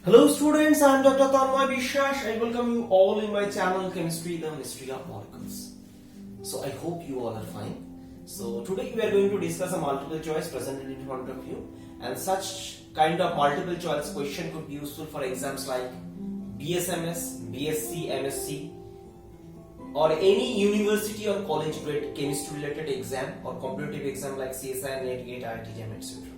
Hello students, I am Dr. Tanmay Bishash. I welcome you all in my channel Chemistry, the Mystery of Molecules. So I hope you all are fine. So today we are going to discuss a multiple choice presented in front of you, and such kind of multiple choice question could be useful for exams like BSMS, BSc, MSc, or any university or college grade chemistry related exam or competitive exam like CSI, NET, GATE, IIT, JAM, etc.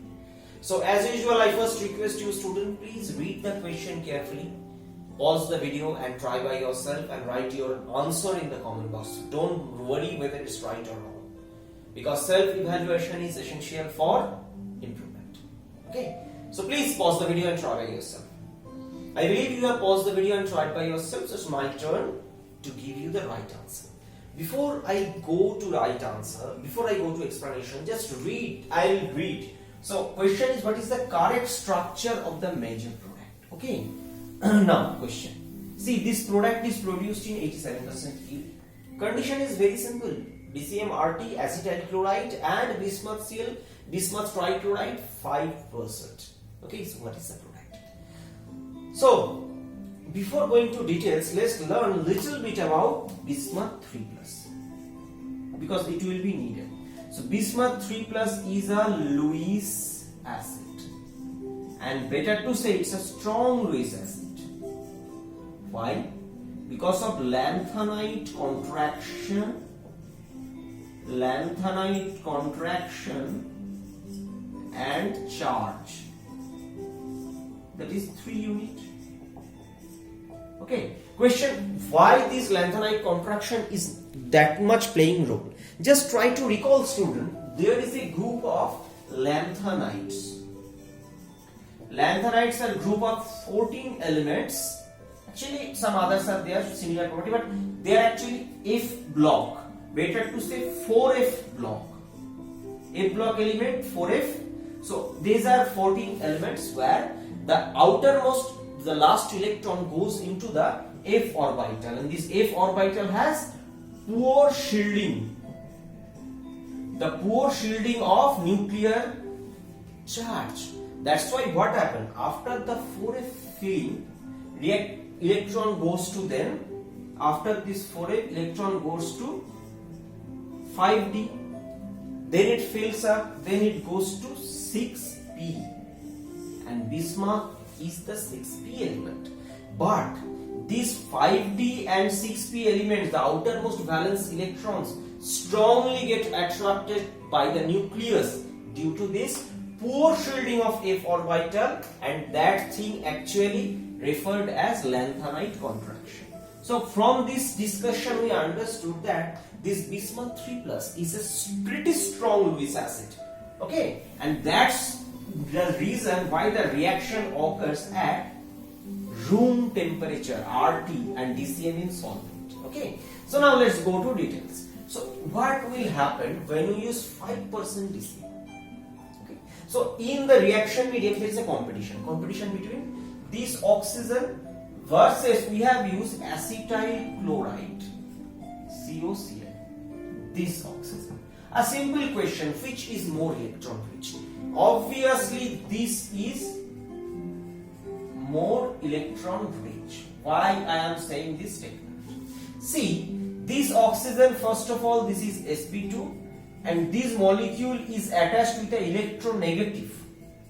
So as usual, I first request you student, please read the question carefully, pause the video and try by yourself and write your answer in the comment box. Don't worry whether it's right or wrong, because self-evaluation is essential for improvement. Okay, so please pause the video and try by yourself. I believe you have paused the video and tried by yourself, so it's my turn to give you the right answer. Before I go to right answer, before I go to explanation, just read, I'll read. So question is, what is the correct structure of the major product? Okay. Now question. See, this product is produced in 87% yield. Condition is very simple. BCM-RT, acetyl chloride and bismuth trichloride 5%. Okay, so what is the product? So before going to details, let's learn a little bit about bismuth 3+, because it will be needed. So bismuth 3+ is a Lewis acid, and better to say it's a strong Lewis acid. Why? Because of lanthanide contraction and charge. That is 3 unit. Okay. Question: why this lanthanide contraction is that much playing role? Just try to recall, student. There is a group of lanthanides. Lanthanides are a group of 14 elements. Actually, some others are there, similar property, but they are actually F block. Better to say 4F block. F block element 4F. So these are 14 elements where the outermost, the last electron goes into the F orbital, and this F orbital has poor shielding. The poor shielding of nuclear charge. That's why what happened after the 4F filling, electron goes to then, after this 4F electron goes to 5D, then it fills up, then it goes to 6p, and bismuth is the 6p element. But these 5D and 6p elements, the outermost valence electrons, strongly get attracted by the nucleus due to this poor shielding of F orbital, and that thing actually referred as lanthanide contraction. So from this discussion we understood that this bismuth 3+ is a pretty strong Lewis acid. Okay, and that's the reason why the reaction occurs at room temperature, RT, and DCM in solvent. Okay, so now let's go to details. So what will happen when you use 5% DCM? Okay, so in the reaction medium there is a competition between this oxygen versus, we have used acetyl chloride, COCl, this oxygen. A simple question: which is more electron rich? Obviously this is more electron rich. Why I am saying this statement? See, this oxygen, first of all, this is sp2, and this molecule is attached with an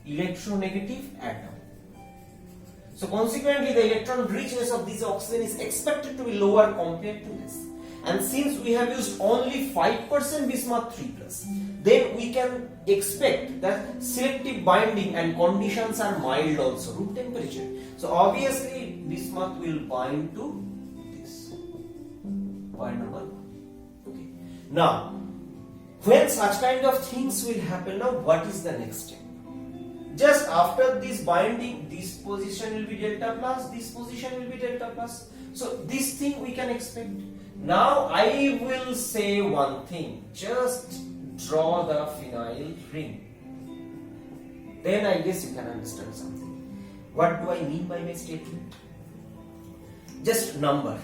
electronegative atom. So consequently the electron richness of this oxygen is expected to be lower compared to this. And since we have used only 5% bismuth 3+, then we can expect that selective binding and conditions are mild also, room temperature. So obviously bismuth will bind to this. Point number 1. Okay. Now, when such kind of things will happen, now what is the next step? Just after this binding, this position will be delta plus, this position will be delta plus. So this thing we can expect. Now I will say one thing, just draw the phenyl ring. Then I guess you can understand something. What do I mean by my statement? Just number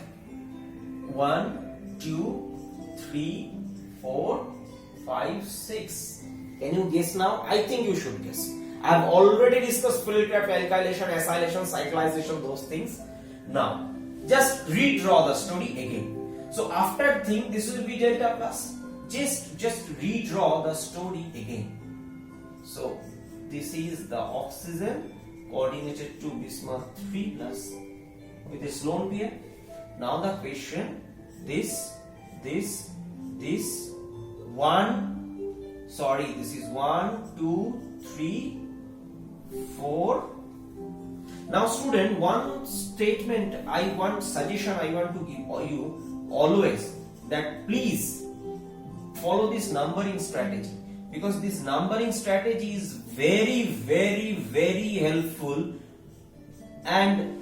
1, 2, 3, 4, 5, 6. Can you guess now? I think you should guess. I've already discussed Fuller-Crafts alkylation, acylation, cyclization, those things. Now, just redraw the story again. So after thing, this will be delta plus. Just redraw the story again. So this is the oxygen coordinated to bismuth 3 plus with its lone pair. Now the question, this one, sorry, this is 1, 2, 3, 4. Now student, one statement suggestion I want to give you always, that please follow this numbering strategy, because this numbering strategy is very, very, very helpful, and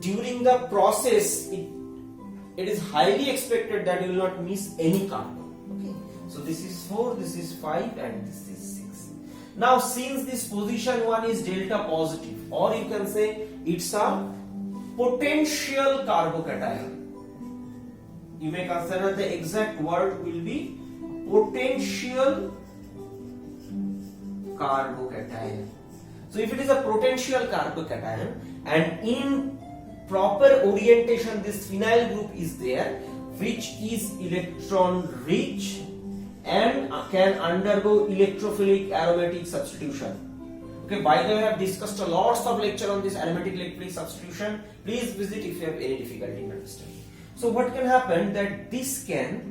during the process it is highly expected that you will not miss any carbon. Okay, so this is 4, this is 5, and this is 6. Now since this position 1 is delta positive, or you can say it's a potential carbocation, you may consider the exact word will be potential carbocation. So if it is a potential carbocation and in proper orientation this phenyl group is there, which is electron rich and can undergo electrophilic aromatic substitution. Okay, by the way, I have discussed a lots of lecture on this aromatic electrophilic substitution. Please visit if you have any difficulty in understanding. So what can happen, that this can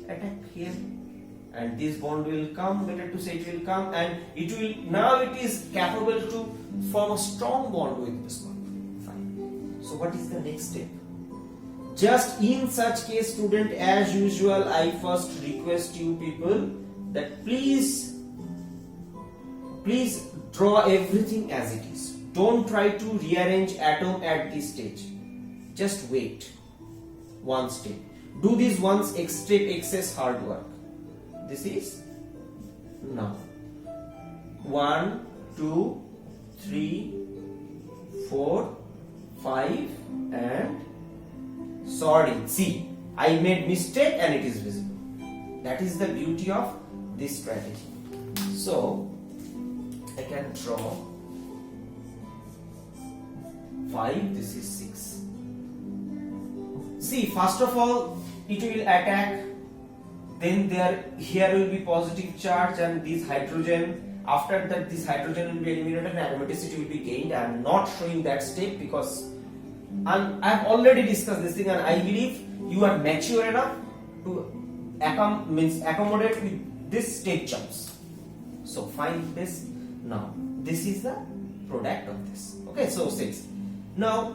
attack here, and this bond will come, better to say it will come, and it will, now it is capable to form a strong bond with this one. Fine. So what is the next step? Just in such case, student, as usual, I first request you people that please draw everything as it is. Don't try to rearrange atom at this stage. Just wait one step. Do this once step excess hard work. This is now 1, 2, 3, 4, 5, and sorry, see, I made mistake and it is visible. That is the beauty of this strategy. So I can draw 5, this is 6. See, first of all, it will attack, then here will be positive charge and this hydrogen. After that, this hydrogen will be eliminated and aromaticity will be gained. I am not showing that step because I have already discussed this thing, and I believe you are mature enough to accommodate with this step jumps. So find this. Now this is the product of this. Okay, so 6. Now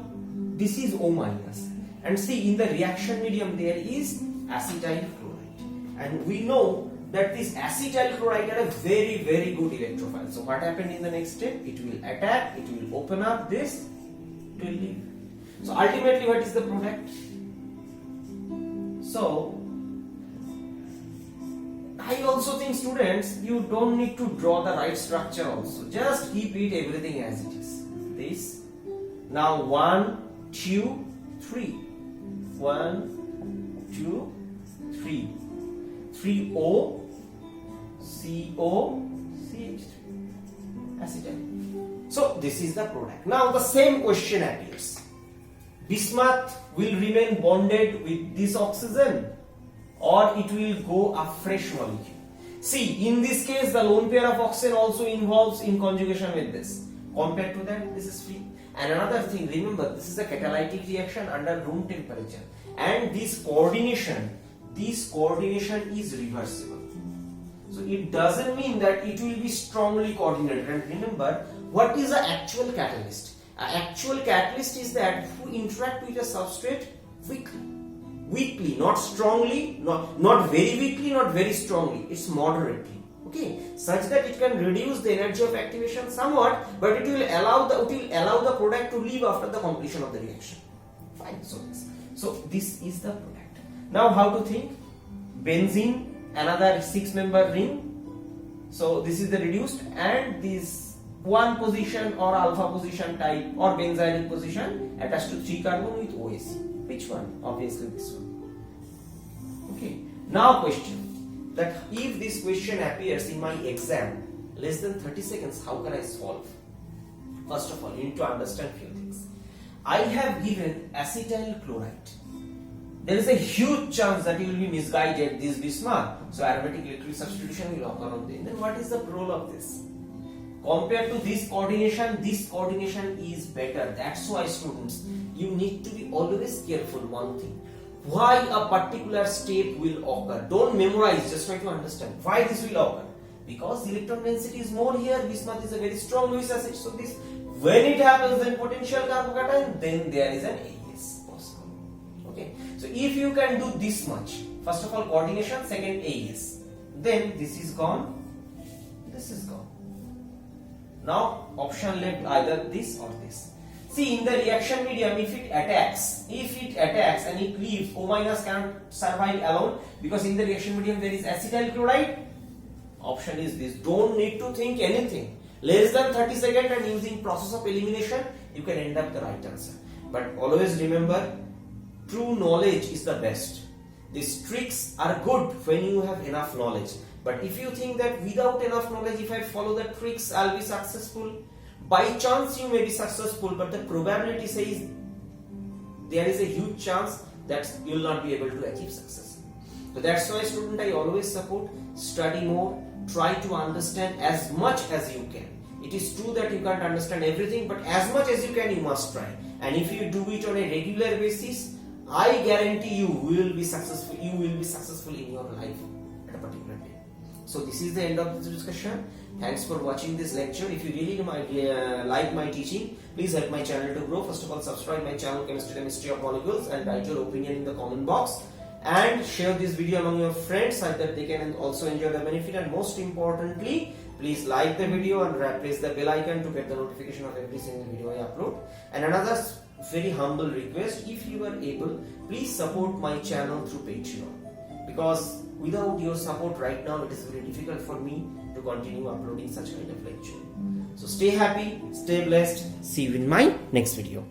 this is O minus, and see, in the reaction medium there is acetyl chloride, and we know that this acetyl chloride had a very, very good electrophile. So what happened in the next step? It will attack, it will open up this, it will leave. So ultimately, what is the product? So I also think, students, you don't need to draw the right structure also. Just keep it everything as it is. This. Now 1, 2, 3. 1, 2, 3. 3O, CO, CH3. Acetyl. So this is the product. Now the same question appears. Bismuth will remain bonded with this oxygen, or it will go a fresh molecule. See, in this case, the lone pair of oxygen also involves in conjugation with this. Compared to that, this is free. And another thing, remember, this is a catalytic reaction under room temperature, and this coordination is reversible. So it doesn't mean that it will be strongly coordinated. And remember, what is the actual catalyst? Actual catalyst is that who interact with a substrate weakly, not strongly, not very weakly, not very strongly. It's moderately, okay, such that it can reduce the energy of activation somewhat, but it will allow the product to leave after the completion of the reaction. Fine. So this is the product. Now how to think? Benzene, another 6-member ring. So this is the reduced, and this one position or alpha position type or benzylic position attached to 3 carbon with OAC. Which one? Obviously this one. Okay. Now question, that if this question appears in my exam, less than 30 seconds, how can I solve? First of all, you need to understand few things. I have given acetyl chloride. There is a huge chance that you will be misguided, this Bismarck. So aromatic electric substitution will occur on them. Then what is the role of this? Compared to this coordination is better. That's why students, you need to be always careful one thing. Why a particular step will occur. Don't memorize, just try to understand why this will occur. Because the electron density is more here, bismuth is a very strong Lewis acid. So this, when it happens, then potential carbocation, then there is an AES possible. Okay. So if you can do this much, first of all coordination, second AES, then this is gone, this is gone. Now option left either this or this. See, in the reaction medium, if it attacks and it leaves, O- cannot survive alone, because in the reaction medium there is acetyl chloride. Option is this. Don't need to think anything. Less than 30 seconds and using process of elimination, you can end up the right answer. But always remember, true knowledge is the best. These tricks are good when you have enough knowledge. But if you think that without enough knowledge, if I follow the tricks, I'll be successful. By chance you may be successful, but the probability says there is a huge chance that you will not be able to achieve success. So that's why, student, I always support study more, try to understand as much as you can. It is true that you can't understand everything, but as much as you can, you must try. And if you do it on a regular basis, I guarantee you will be successful. You will be successful in your life at a particular day. So this is the end of this discussion. Thanks for watching this lecture. If you really like my teaching, please help my channel to grow. First of all, subscribe my channel Chemistry of Molecules and write your opinion in the comment box. And share this video among your friends so that they can also enjoy the benefit. And most importantly, please like the video and press the bell icon to get the notification of every single video I upload. And another very humble request, if you are able, please support my channel through Patreon, because without your support right now it is very difficult for me to continue uploading such kind of lecture. So stay happy, stay blessed. See you in my next video.